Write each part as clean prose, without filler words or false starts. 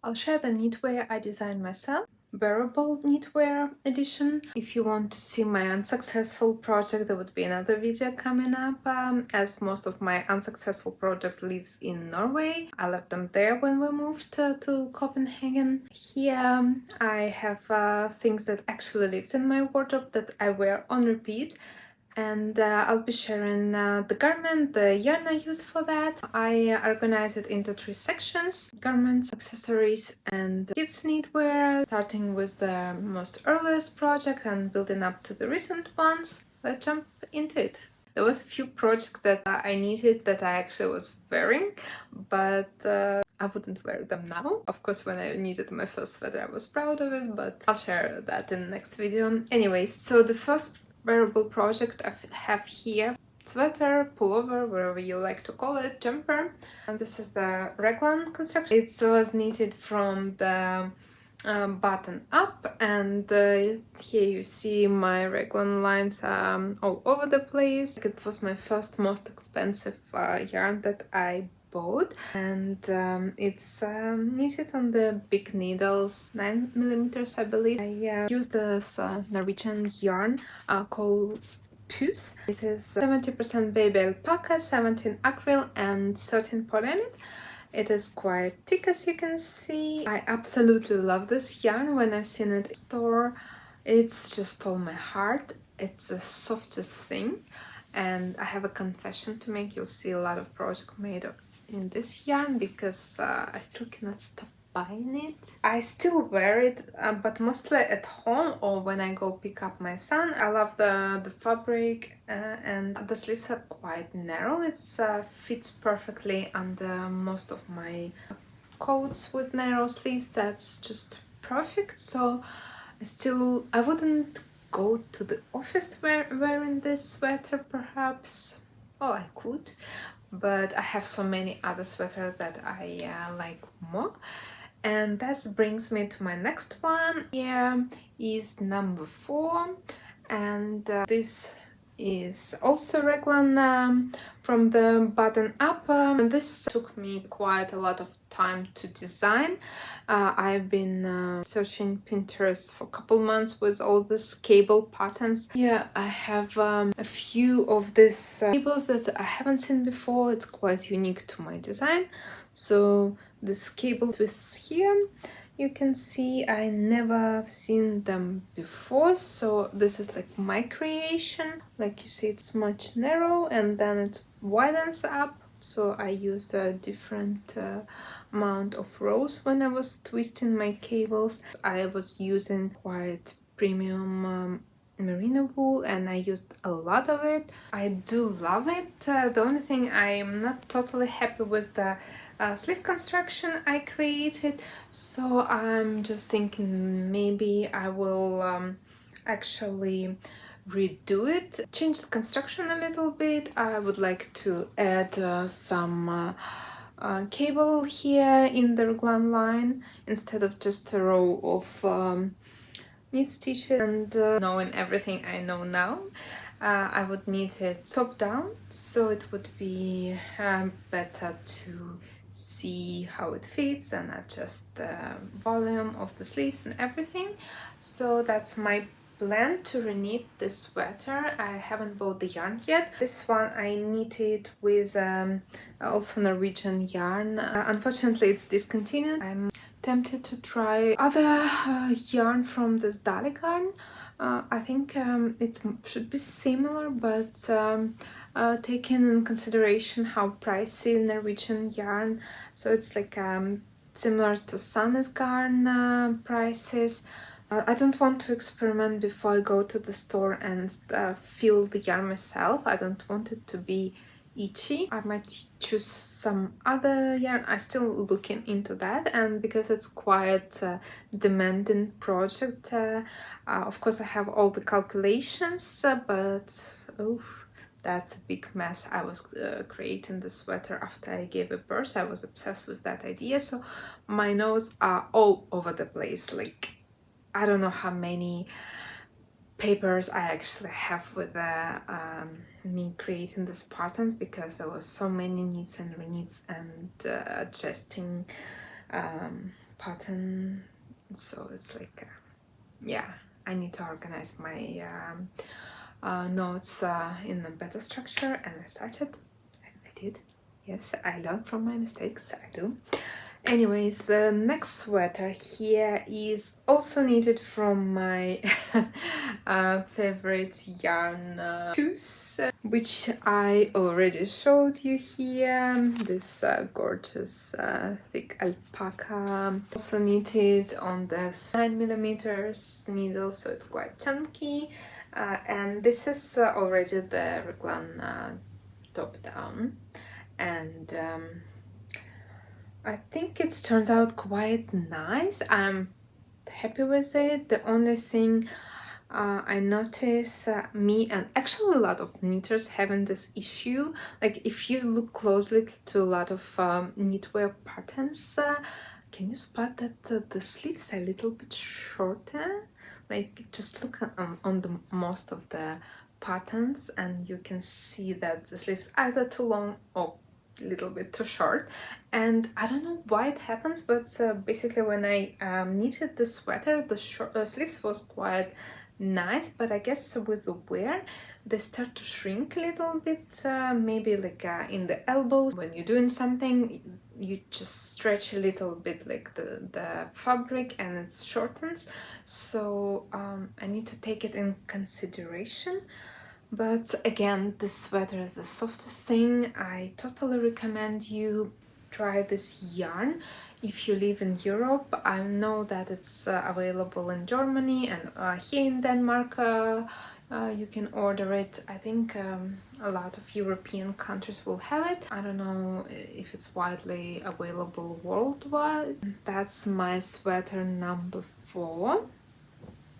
I'll share the knitwear I designed myself, Wearable Knitwear edition. If you want to see my unsuccessful project, there would be another video coming up, as most of my unsuccessful project lives in Norway. I left them there when we moved to Copenhagen. Here I have things that actually lives in my wardrobe that I wear on repeat. And I'll be sharing the garment, the yarn I use for that. I organize it into 3 sections: garments, accessories, and kids knitwear, starting with the most earliest project and building up to the recent ones. Let's jump into it. There was a few projects that I needed that I actually was wearing, but I wouldn't wear them now. Of course, when I needed my first sweater, I was proud of it, but I'll share that in the next video. Anyways, so the first wearable project I have here: sweater, pullover, whatever you like to call it, jumper. And this is the raglan construction. It was knitted from the button up, and here you see my raglan lines all over the place. It was my first most expensive yarn that I bought, and it's knitted on the big needles, 9mm I believe. I used this Norwegian yarn called Puce. It is 70% baby alpaca, 17 acrylic and 13 polyamide. It is quite thick, as you can see. I absolutely love this yarn. When I've seen it in the store, it's just stole my heart. It's the softest thing. And I have a confession to make. You'll see a lot of projects made in this yarn because I still cannot stop buying it. I still wear it, but mostly at home or when I go pick up my son. I love the fabric, and the sleeves are quite narrow. It fits perfectly under most of my coats with narrow sleeves. That's just perfect. So I wouldn't go to the office wearing this sweater, perhaps. Oh, I could, but I have so many other sweaters that I like more. And that brings me to my next one. Here is number 4, and this is also raglan from the button up. This took me quite a lot of time to design. I've been searching Pinterest for a couple months with all these cable patterns. Here I have a few of these cables that I haven't seen before. It's quite unique to my design. So this cable twists here, you can see I never seen them before. So this is like my creation. Like you see, it's much narrow and then it widens up. So I used a different amount of rows when I was twisting my cables. I was using quite premium merino wool and I used a lot of it. I do love it. The only thing I'm not totally happy with the sleeve construction I created, so I'm just thinking maybe I will actually redo it, change the construction a little bit. I would like to add some cable here in the raglan line instead of just a row of knit stitches. And knowing everything I know now, I would knit it top down, so it would be better to see how it fits and adjust the volume of the sleeves and everything. So that's my plan to reknit this sweater. I haven't bought the yarn yet. This one I knitted with also Norwegian yarn. Unfortunately it's discontinued. I'm tempted to try other yarn from this Dalek yarn. I think it should be similar, but taking in consideration how pricey Norwegian yarn, so it's like similar to Sandnes yarn prices. I don't want to experiment before I go to the store and feel the yarn myself. I don't want it to be itchy. I might choose some other yarn. I'm still looking into that, and because it's quite a demanding project, of course I have all the calculations, but oh, that's a big mess. I was creating the sweater after I gave a birth. I was obsessed with that idea, so my notes are all over the place. Like, I don't know how many papers I actually have with me creating these patterns, because there was so many knits and reknits and adjusting pattern, so it's like yeah, I need to organize my notes in a better structure, and I started. I did. Yes, I learned from my mistakes. I do. Anyways, the next sweater here is also knitted from my favorite yarn choose, which I already showed you here. This gorgeous thick alpaca, also knitted on this 9mm needle, so it's quite chunky. And this is already the raglan top down, and I think it turns out quite nice. I'm happy with it. The only thing I notice me and actually a lot of knitters having this issue. Like if you look closely to a lot of knitwear patterns, can you spot that the sleeves are a little bit shorter? Like just look on the most of the patterns and you can see that the sleeves are either too long or a little bit too short, and I don't know why it happens, but basically when I knitted the sweater, the sleeves was quite nice, but I guess with the wear they start to shrink a little bit, maybe like in the elbows. When you're doing something, you just stretch a little bit like the fabric and it shortens, so I need to take it in consideration. But again, this sweater is the softest thing. I totally recommend you try this yarn if you live in Europe. I know that it's available in Germany, and here in Denmark you can order it. I think a lot of European countries will have it. I don't know if it's widely available worldwide. That's my sweater number 4.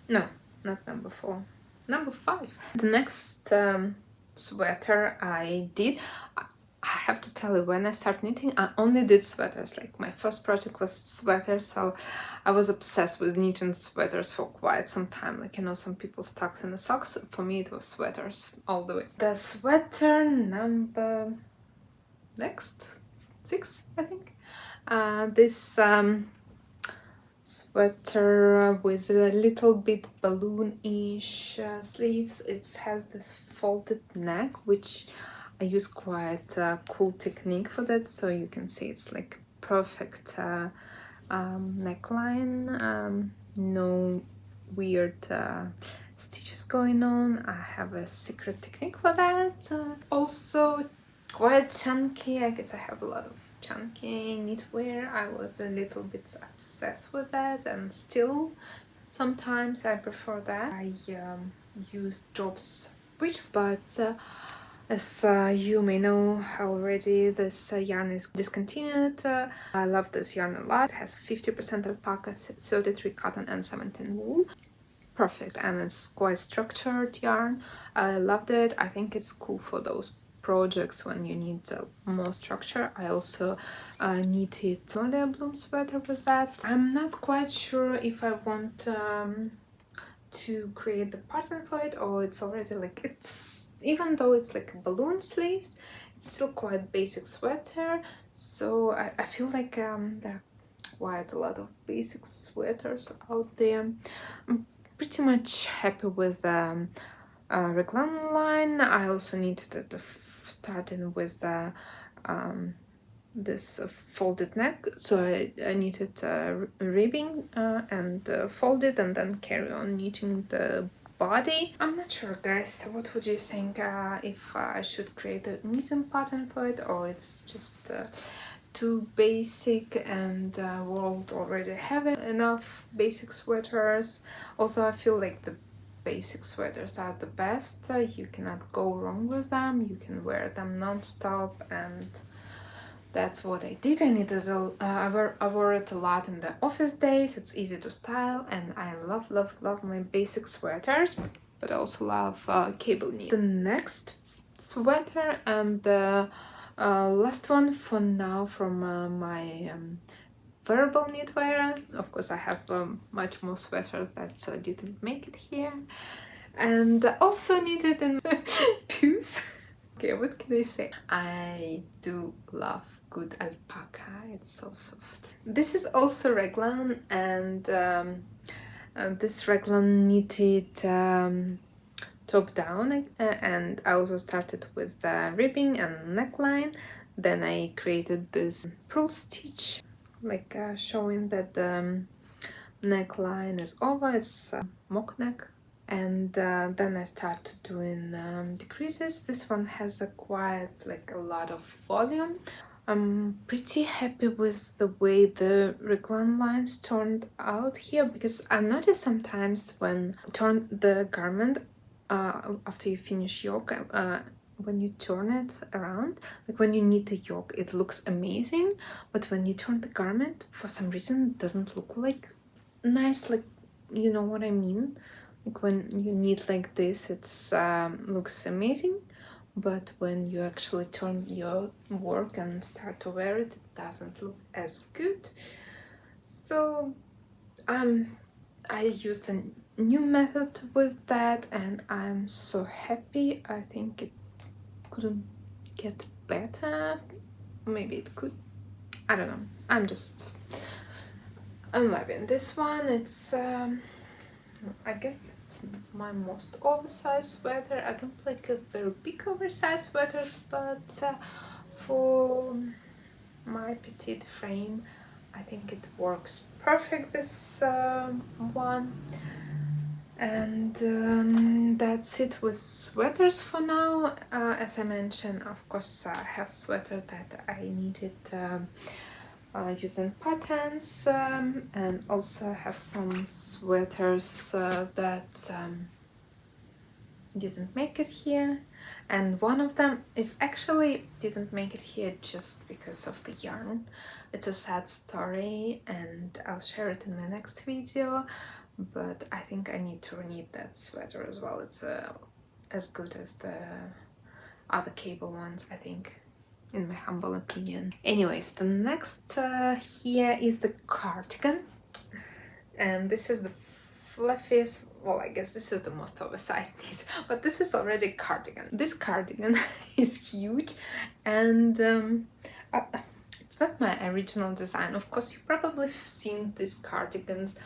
No, not number 4. Number 5. The next sweater I did, I have to tell you, when I started knitting, I only did sweaters. Like my first project was sweaters, so I was obsessed with knitting sweaters for quite some time. Like, you know, some people stuck in the socks. For me, it was sweaters all the way. The sweater number 6, I think. This sweater with a little bit balloon-ish sleeves. It has this folded neck, which I use quite a cool technique for that, so you can see it's like perfect neckline, no weird stitches going on. I have a secret technique for that. Also quite chunky. I guess I have a lot of chunky knitwear. I was a little bit obsessed with that, and still sometimes I prefer that. I use Jobs Witch, but as you may know already, this yarn is discontinued. I love this yarn a lot. It has 50% alpaca, 33 cotton and 17 wool. Perfect, and it's quite structured yarn. I loved it. I think it's cool for those projects when you need more structure. I also knitted only a bloom sweater with that. I'm not quite sure if I want to create the pattern for it, or it's already like, it's, even though it's like balloon sleeves, it's still quite basic sweater. So I feel like there are quite a lot of basic sweaters out there. I'm pretty much happy with the raglan line. I also needed to starting with this folded neck, so I knitted ribbing and folded, and then carry on knitting the body. I'm not sure, guys, what would you think, if I should create a knitting pattern for it, or it's just too basic and world already have enough basic sweaters. Also, I feel like the basic sweaters are the best. You cannot go wrong with them. You can wear them non-stop, and that's what I did. I needed I wore it a lot in the office days. It's easy to style, and I love my basic sweaters, but I also love cable knit. The next sweater and the last one for now from my Wearable Knitwear. Of course, I have much more sweaters that didn't make it here, and also knitted in shoes. Okay, what can I say? I do love good alpaca. It's so soft. This is also raglan, and this raglan knitted top down, and I also started with the ribbing and neckline. Then I created this purl stitch, like showing that the neckline is over, it's mock neck. And then I started doing decreases. This one has a a lot of volume. I'm pretty happy with the way the raglan lines turned out here, because I noticed sometimes when turn the garment after you finish yoke, when you turn it around, like when you knit the yoke, it looks amazing, but when you turn the garment, for some reason it doesn't look like nice, like, you know what I mean? Like when you knit like this, it's looks amazing, but when you actually turn your work and start to wear it, it doesn't look as good. So I used a new method with that, and I'm so happy. I think it couldn't get better. Maybe it could. I don't know. I'm loving this one. It's I guess it's my most oversized sweater. I don't like a very big oversized sweaters, but for my petite frame, I think it works perfect, this one. And that's it with sweaters for now. As I mentioned, of course, I have sweater that I needed using patterns, and also have some sweaters that didn't make it here, and one of them is actually didn't make it here just because of the yarn. It's a sad story, and I'll share it in my next video, but I think I need to knit that sweater as well. It's as good as the other cable ones, I think, in my humble opinion. Anyways, the next here is the cardigan, and this is the fluffiest, well, I guess this is the most oversized knit, but this is already a cardigan. This cardigan is huge, and it's not my original design. Of course, you probably have seen these cardigans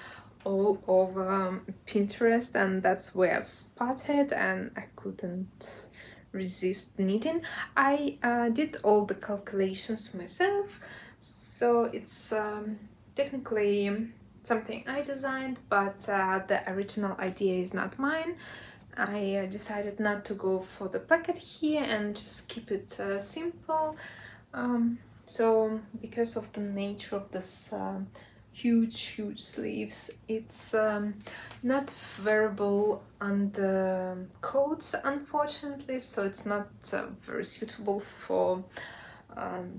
all over Pinterest, and that's where I've spotted, and I couldn't resist knitting. I did all the calculations myself, so it's technically something I designed, but the original idea is not mine. I decided not to go for the placket here and just keep it simple. So because of the nature of this huge sleeves, it's not wearable on the coats, unfortunately, so it's not very suitable for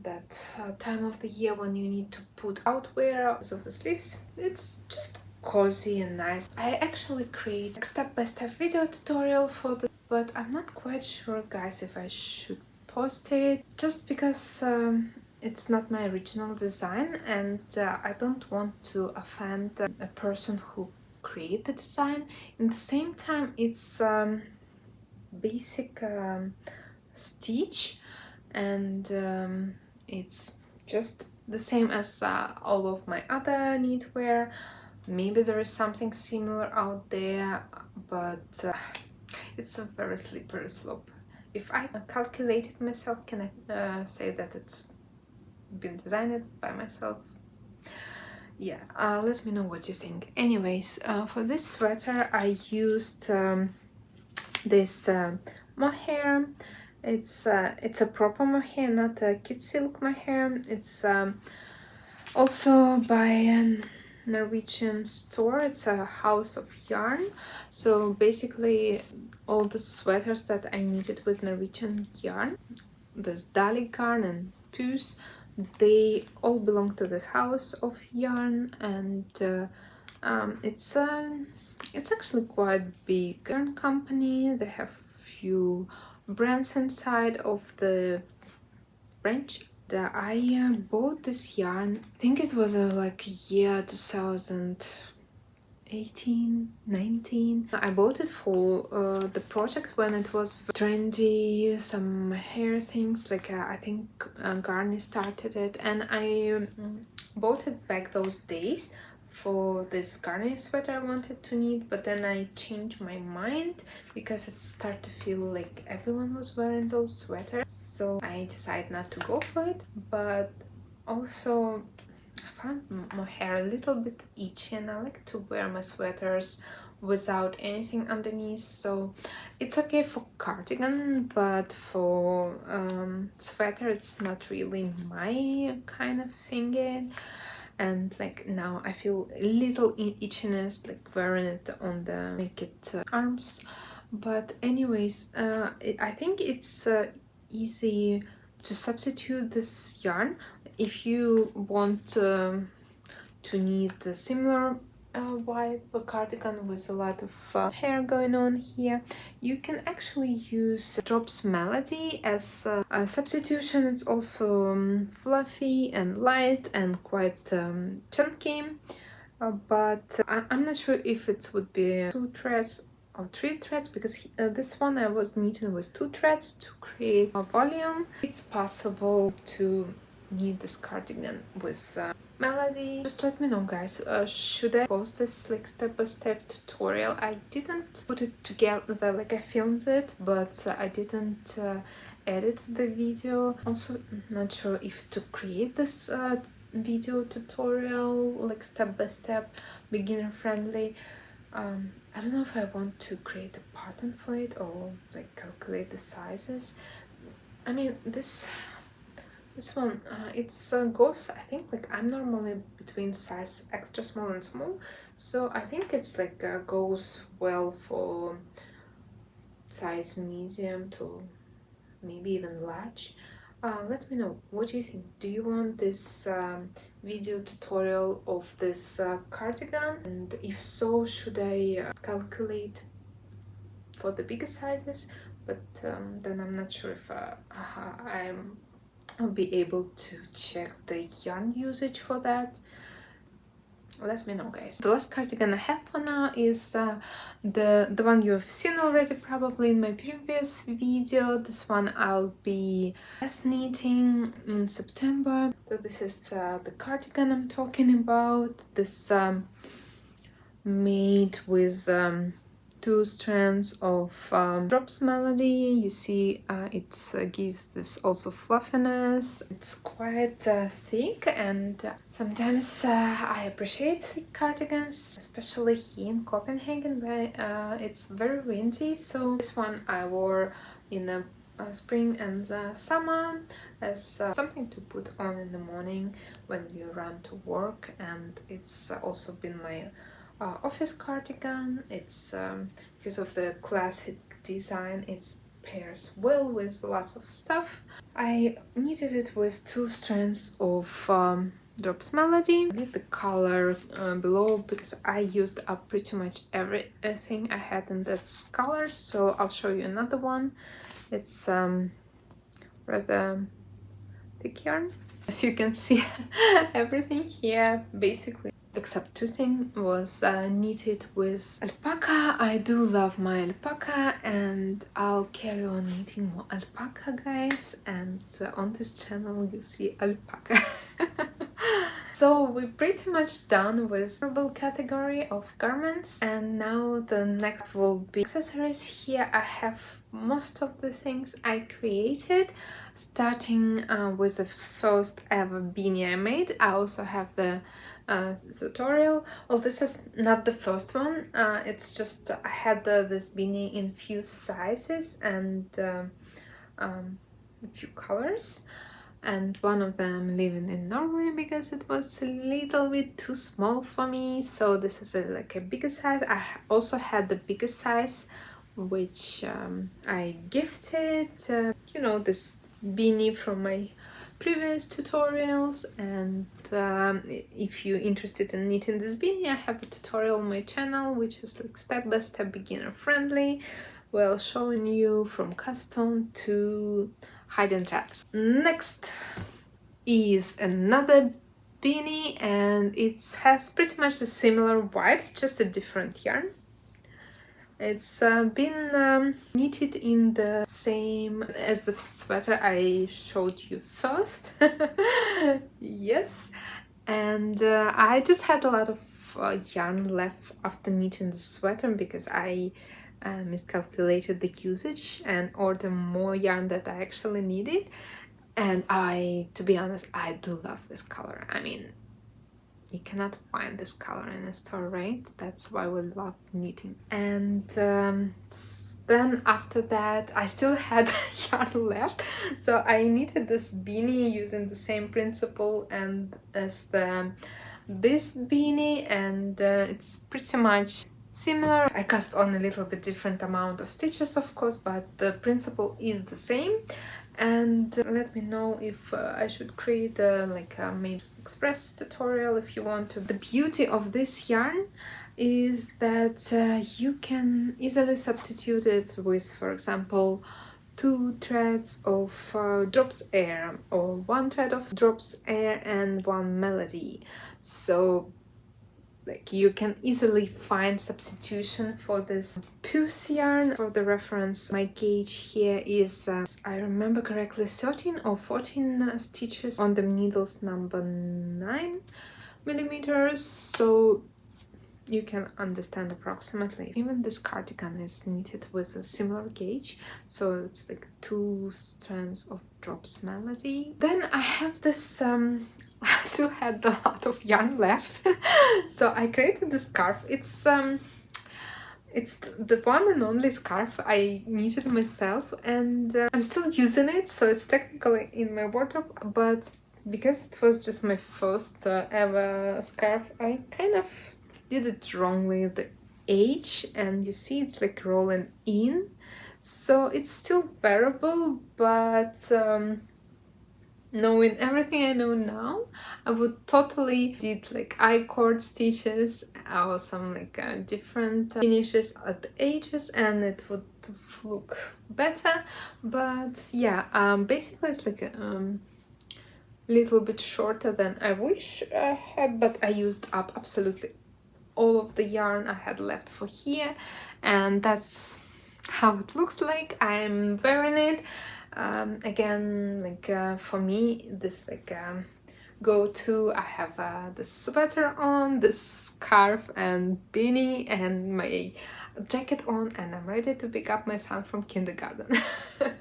that time of the year when you need to put outwear of the sleeves. It's just cozy and nice. I actually create a step-by-step video tutorial for this, but I'm not quite sure, guys, if I should post it, just because it's not my original design, and I don't want to offend a person who created the design. In the same time, it's basic stitch, and it's just the same as all of my other knitwear. Maybe there is something similar out there, but it's a very slippery slope. If I calculate it myself, can I say that it's been designed by myself? Yeah, let me know what you think. Anyways, for this sweater I used this mohair. It's a proper mohair, not a kid silk mohair. It's also by a Norwegian store. It's a house of yarn. So basically all the sweaters that I knitted with Norwegian yarn, this Dali yarn and Puce, they all belong to this house of yarn, and it's actually quite big yarn company. They have few brands inside of the branch. I bought this yarn, I think it was like year 2018 18, 19. I bought it for the project when it was trendy, some hair things, like I think Garni started it, and I bought it back those days for this Garni sweater I wanted to knit, but then I changed my mind because it started to feel like everyone was wearing those sweaters, so I decided not to go for it. But also I found my hair a little bit itchy, and I like to wear my sweaters without anything underneath, so it's okay for cardigan, but for sweater it's not really my kind of thing yet. And like now I feel a little itchiness like wearing it on the naked arms. But anyways, I think it's easy to substitute this yarn if you want to knit the similar vibe, a cardigan with a lot of hair going on here. You can actually use Drops Melody as a substitution. It's also fluffy and light and quite chunky, but I'm not sure if it would be 2 threads or 3 threads, because this one I was knitting with 2 threads to create a volume. It's possible to knit this cardigan with Melody. Just let me know, guys, should I post this like step-by-step tutorial? I didn't put it together, like I filmed it, but I didn't edit the video. Also, not sure if to create this video tutorial like step-by-step, beginner friendly. I don't know if I want to create a pattern for it or like calculate the sizes. I mean, this one, it's goes, I think, like I'm normally between size extra small and small, so I think it's like goes well for size medium to maybe even large. Let me know, what do you think? Do you want this video tutorial of this cardigan? And if so, should I calculate for the bigger sizes? But then I'm not sure if I'll be able to check the yarn usage for that. Let me know, guys. The last cardigan I have for now is the one you have seen already probably in my previous video. This one I'll be test knitting in September. So this is the cardigan I'm talking about. This made with 2 strands of Drops Melody. You see it gives this also fluffiness. It's quite thick, and sometimes I appreciate thick cardigans, especially here in Copenhagen where it's very windy. So this one I wore in the spring and summer as something to put on in the morning when you run to work, and it's also been my office cardigan. It's because of the classic design, it pairs well with lots of stuff. I knitted it with 2 strands of Drops Melody. I leave the color below because I used up pretty much everything I had in that color, so I'll show you another one. It's rather thick yarn. As you can see, everything here basically except 2 things was knitted with alpaca. I do love my alpaca, and I'll carry on knitting more alpaca, guys, and on this channel you see alpaca. So we're pretty much done with the wearable category of garments, and now the next will be accessories. Here I have most of the things I created, starting with the first ever beanie I made. I also have the tutorial. Well, this is not the first one, it's just I had this beanie in few sizes and a few colors, and one of them living in Norway because it was a little bit too small for me, so this is like a bigger size. I also had the biggest size, which I gifted, you know, this beanie from my previous tutorials. And if you're interested in knitting this beanie, I have a tutorial on my channel which is like step-by-step beginner friendly, well, showing you from custom to hidden threads. Next is another beanie, and it has pretty much the similar vibes, just a different yarn. It's been knitted in the same as the sweater I showed you first. Yes, and I just had a lot of yarn left after knitting the sweater because I miscalculated the usage and ordered more yarn that I actually needed. And to be honest, I do love this color. I mean, you cannot find this color in a store, right? That's why we love knitting. And then after that, I still had yarn left, so I knitted this beanie using the same principle and as this beanie, and it's pretty much similar. I cast on a little bit different amount of stitches, of course, but the principle is the same. And let me know if I should create like a maybe express tutorial if you want to. The beauty of this yarn is that you can easily substitute it with, for example, 2 threads of drops air or 1 thread of drops air and 1 melody. So like you can easily find substitution for this puce yarn. For the reference, my gauge here is, I remember correctly, 13 or 14 stitches on the needles number 9 millimeters. So you can understand approximately. Even this cardigan is knitted with a similar gauge, so it's like 2 strands of drops melody. Then I have this I still had a lot of yarn left, so I created this scarf. It's the one and only scarf I knitted myself, and I'm still using it, so it's technically in my wardrobe, but because it was just my first ever scarf, I kind of did it wrongly, the edge, and you see it's like rolling in, so it's still wearable, but knowing everything I know now, I would totally did like I-cord stitches or some like different finishes at the edges, and it would look better. But yeah, basically it's like a little bit shorter than I wish I had, but I used up absolutely all of the yarn I had left for here, and that's how it looks like. I'm wearing it. Again, like for me, this like go-to, I have the sweater on, this scarf and beanie and my jacket on, and I'm ready to pick up my son from kindergarten.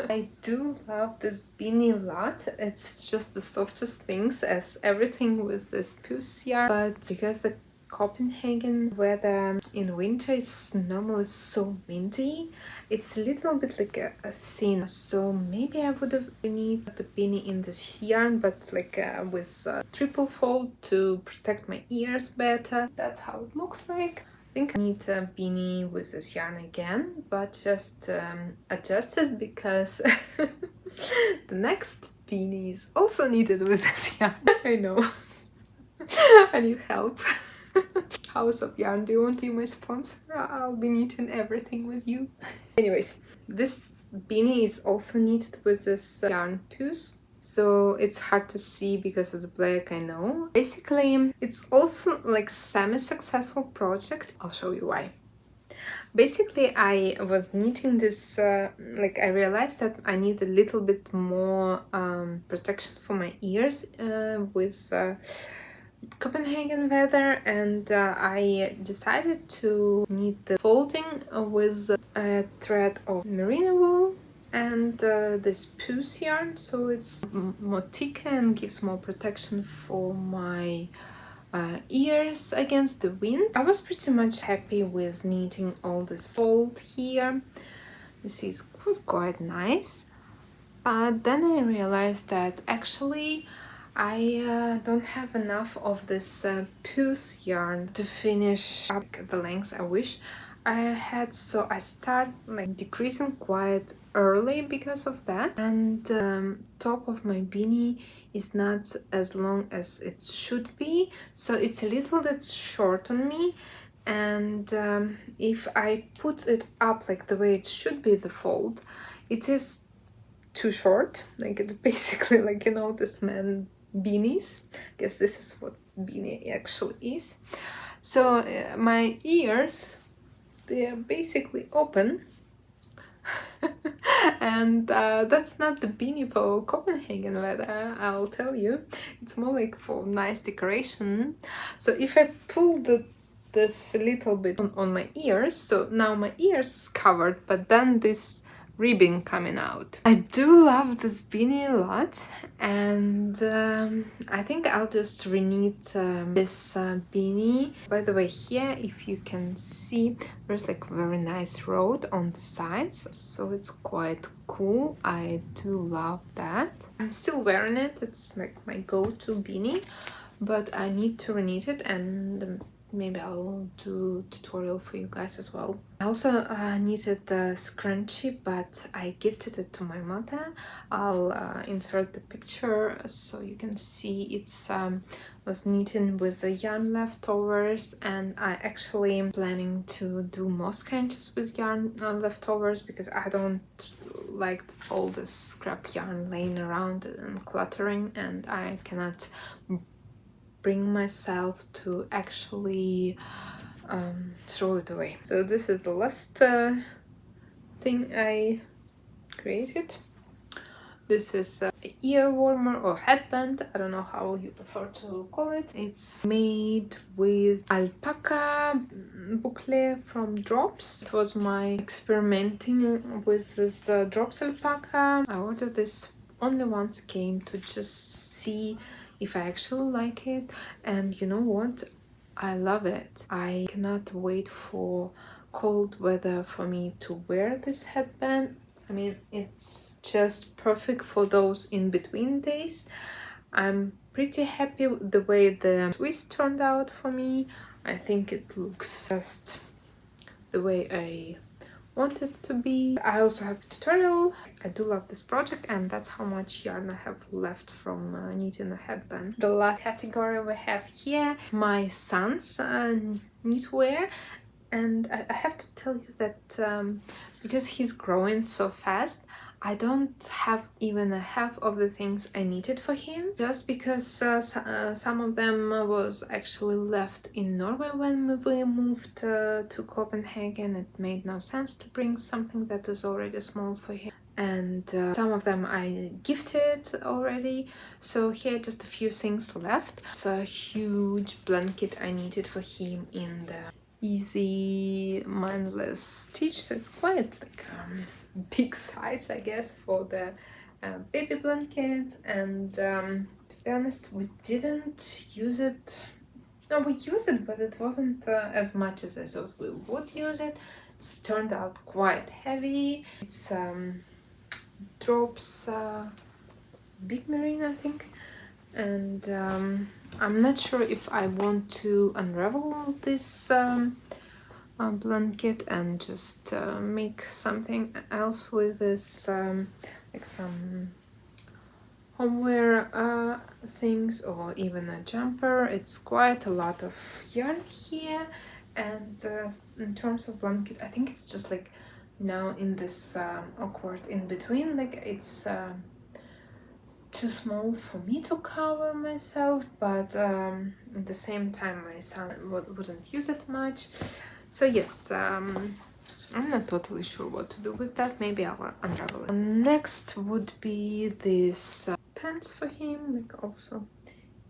I do love this beanie a lot. It's just the softest things as everything with this puce yarn, but because the Copenhagen weather in winter is normally so windy, it's a little bit like a thin, so maybe I would have need the beanie in this yarn, but like with triple fold to protect my ears better. That's how it looks like. I think I need a beanie with this yarn again, but just adjust it because the next beanie is also needed with this yarn. I know. I need help. House of Yarn, do you want to be my sponsor? I'll be knitting everything with you. Anyways, this beanie is also knitted with this yarn puce, so it's hard to see because it's black, I know. Basically, it's also like semi-successful project. I'll show you why. Basically, I was knitting this, like I realized that I need a little bit more protection for my ears with Copenhagen weather, and I decided to knit the folding with a thread of merino wool and this puce yarn, so it's more thicker and gives more protection for my ears against the wind. I was pretty much happy with knitting all this fold here. You see, it was quite nice, but then I realized that actually I don't have enough of this puce yarn to finish up the length I wish I had, so I start like decreasing quite early because of that, and top of my beanie is not as long as it should be, so it's a little bit short on me, and if I put it up like the way it should be, the fold, it is too short. Like it's basically like, you know, this man beanies. I guess this is what beanie actually is. So my ears, they are basically open. And that's not the beanie for Copenhagen weather, I'll tell you. It's more like for nice decoration. So if I pull this a little bit on my ears, so now my ears is covered, but then this ribbon coming out. I do love this beanie a lot, and I think I'll just reknit this beanie. By the way, here, if you can see, there's like very nice road on the sides, so it's quite cool. I do love that. I'm still wearing it. It's like my go-to beanie, but I need to reknit it, and maybe I'll do tutorial for you guys as well. I also knitted the scrunchie, but I gifted it to my mother. I'll insert the picture so you can see. It's was knitted with the yarn leftovers, and I actually am planning to do more scrunchies with yarn leftovers, because I don't like all this scrap yarn laying around and cluttering, and I cannot bring myself to actually throw it away. So this is the last thing I created. This is an ear warmer or headband, I don't know how you prefer to call it. It's made with alpaca boucle from Drops. It was my experimenting with this Drops alpaca. I ordered this only once, came to just see if I actually like it, and you know what? I love it. I cannot wait for cold weather for me to wear this headband. I mean, it's just perfect for those in-between days. I'm pretty happy with the way the twist turned out for me. I think it looks just the way I want it to be. I also have a tutorial. I do love this project, and that's how much yarn I have left from knitting a headband. The last category we have here, my son's knitwear. And I have to tell you that because he's growing so fast, I don't have even a half of the things I needed for him, just because some of them was actually left in Norway when we moved to Copenhagen. It made no sense to bring something that is already small for him. And some of them I gifted already, so here just a few things left. It's a huge blanket I needed for him in the easy mindless stitch, so it's quite like big size, I guess, for the baby blanket. And to be honest, we didn't use it. No, we used it, but it wasn't as much as I thought we would use it. It's turned out quite heavy. It's Drops big merino, I think, and I'm not sure if I want to unravel this blanket and just make something else with this, like some homeware things, or even a jumper. It's quite a lot of yarn here, and in terms of blanket, I think it's just like now in this awkward in between, like it's too small for me to cover myself, but at the same time my son wouldn't use it much. So yes, I'm not totally sure what to do with that. Maybe I'll unravel it. Next would be this pants for him, like also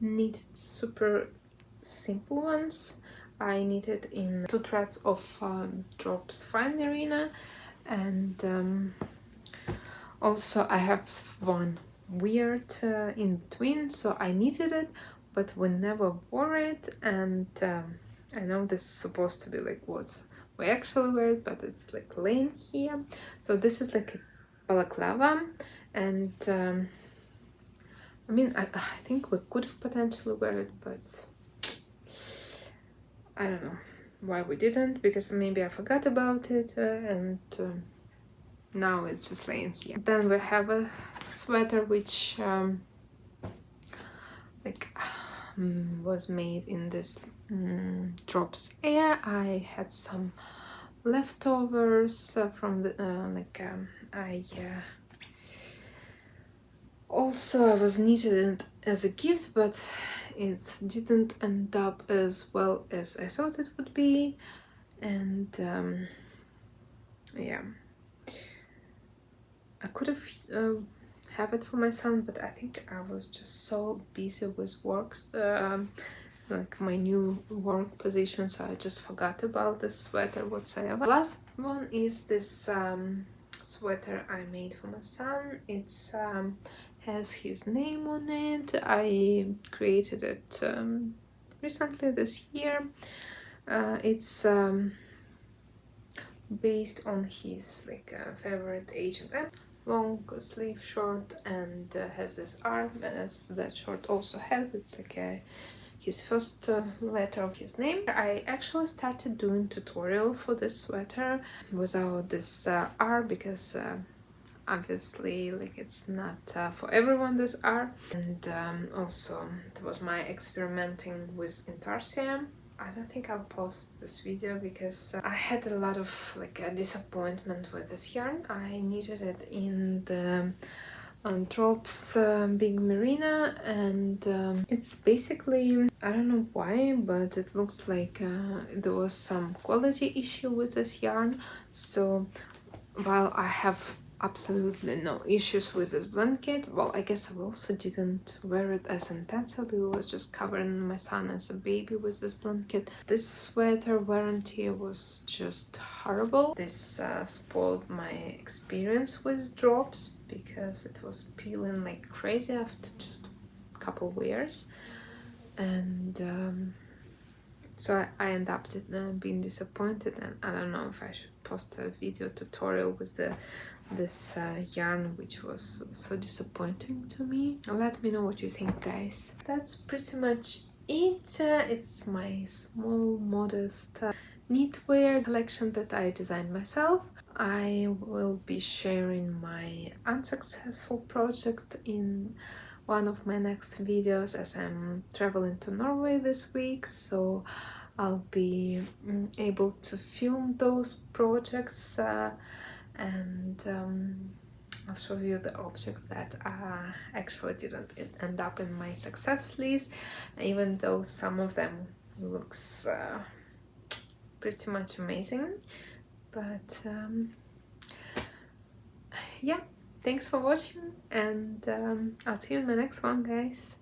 knitted super simple ones. I knitted in 2 threads of Drops fine merino, and also I have one weird in between, so I knitted it, but we never wore it. And I know this is supposed to be like what we actually wear it, but it's like laying here. So this is like a balaclava, and I mean, I think we could have potentially wear it, but I don't know why we didn't, because maybe I forgot about it, and now it's just laying here. Then we have a sweater which was made in this Drops Air. I had some leftovers from the I Also, I was knitted it as a gift, but it didn't end up as well as I thought it would be. And yeah, I could have it for my son, but I think I was just so busy with works, like my new work position, so I just forgot about this sweater whatsoever. Last one is this sweater I made for my son. It's has his name on it. I created it recently this year. It's based on his like favorite H&M long sleeve short, and has this arm as that short also has. It's like his first letter of his name. I actually started doing tutorial for this sweater without this R, because obviously like it's not for everyone, this R. And also it was my experimenting with intarsia. I don't think I'll post this video because I had a lot of like a disappointment with this yarn. I knitted it in the Drops Big Merino, and it's basically, I don't know why, but it looks like there was some quality issue with this yarn. So while I have absolutely no issues with this blanket, well, I guess I also didn't wear it as intensely. I was just covering my son as a baby with this blanket. This sweater warranty was just horrible. This spoiled my experience with Drops because it was peeling like crazy after just a couple wears. And so I ended up being disappointed, and I don't know if I should post a video tutorial with this yarn, which was so disappointing to me. Let me know what you think, guys. That's pretty much it. It's my small, modest knitwear collection that I designed myself. I will be sharing my unsuccessful project in one of my next videos, as I'm traveling to Norway this week, so I'll be able to film those projects and I'll show you the objects that actually didn't end up in my success list, even though some of them looks pretty much amazing. But yeah, thanks for watching, and I'll see you in my next one, guys.